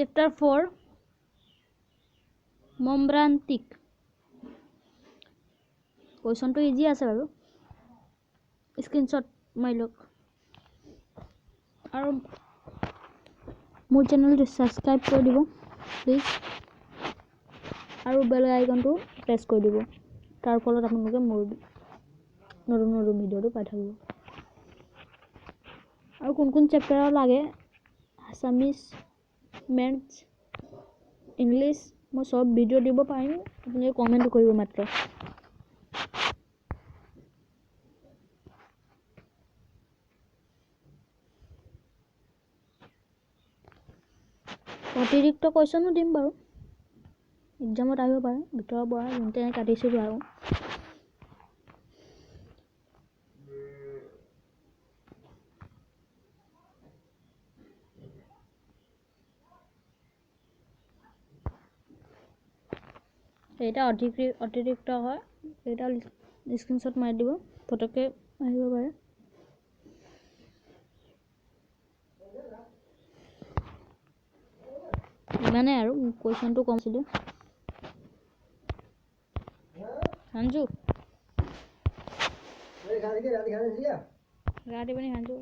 Chapter 4 Membrantic. Question to easy আছে বাৰু screenshot মাৰি লওক আৰু মোৰ চেনেলটো সাবস্ক্ৰাইব কৰি দিব প্লিজ আৰু বেল আইকনটো প্ৰেছ কৰি দিব তাৰ ফলত আপোনালোকে মোৰ নতুন ভিডিঅ'টো পাই থাকিব আৰু কোন চেপ্টাৰ লাগে আসামিজ মেথছ ইংলিছ মই সব ভিডিঅ' দিব পাৰিম আপুনি কমেন্ট কৰিব মাত্ৰ অতিৰিক্ত কোৱেশ্যনো দিম বাৰু এক্সামত আহিব পাৰে ভিতৰৰ পৰা যেনে কাটিছিলো আৰু এটা অতিৰিক্ত হয় এটা স্ক্ৰিনশ্বট মাৰি দিব ফটোকে আহিব পাৰে ইমানে আৰু কোৱেশ্যনটো কম ছিল হাঞ্জু গাড়ি বনি হাঞ্জু